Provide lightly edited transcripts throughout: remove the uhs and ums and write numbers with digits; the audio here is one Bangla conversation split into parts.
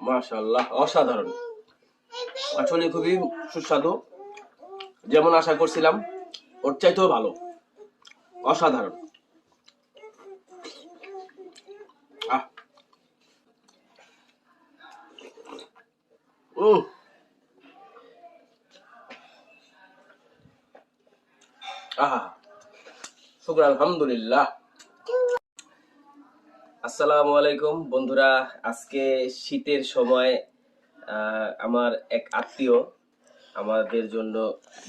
মাশাআল্লাহ, অসাধারণ। আসলে খুবই সুস্বাদু, যেমন আশা করছিলাম ওর চাইতেও ভালো, অসাধারণ। আহ উম, আহা, শুকর আলহামদুলিল্লাহ। আসসালামু আলাইকুম বন্ধুরা। আজকে শীতের সময় আমার এক আত্মীয় আমাদের জন্য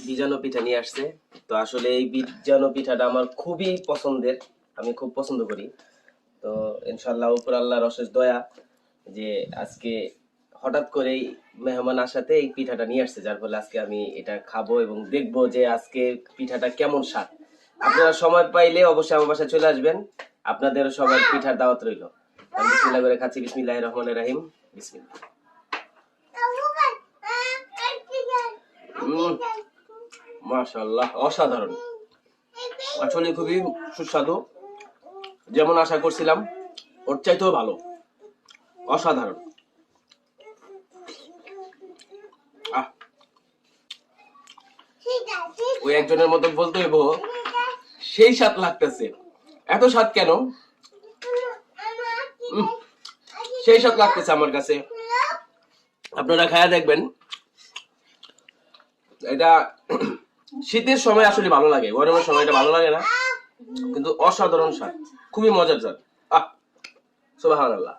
বীজাণু পিঠা নিয়ে আসছে। তো আসলে এই বীজাণু পিঠাটা আমার খুবই পছন্দের, আমি খুব পছন্দ করি। তো ইনশাল্লাহ উপর আল্লাহর অশেষ দয়া যে আজকে হঠাৎ করেই মেহমান আসাতে এই পিঠাটা নিয়ে আসছে, যার ফলে আজকে আমি এটা খাবো এবং দেখবো যে আজকে পিঠাটা কেমন স্বাদ। আপনারা সময় পাইলে অবশ্যই আমার বাসায় চলে আসবেন, আপনাদের সবার পিঠার দাওয়াত রইল। আমি বিসমিল্লাহ করে খাচ্ছি। বিসমিল্লাহির রহমানির রহিম। বিসমিল্লাহ। মাশাআল্লাহ, অসাধারণ। আসলে খুবই সুস্বাদু, যেমন আশা করছিলাম ওর চাইতেও ভালো, অসাধারণ। আহ ওই একজনের মতো বলতে হইব সেই স্বাদ লাগতেছে। এত স্বাদ কেন? সেই স্বাদ লাগতেছে আমার কাছে। আপনারা খায়া দেখবেন। এটা শীতের সময় আসলে ভালো লাগে, গরমের সময় এটা ভালো লাগে না, কিন্তু অসাধারণ স্বাদ, খুবই মজার স্বাদ। আহ সুবহানাল্লাহ।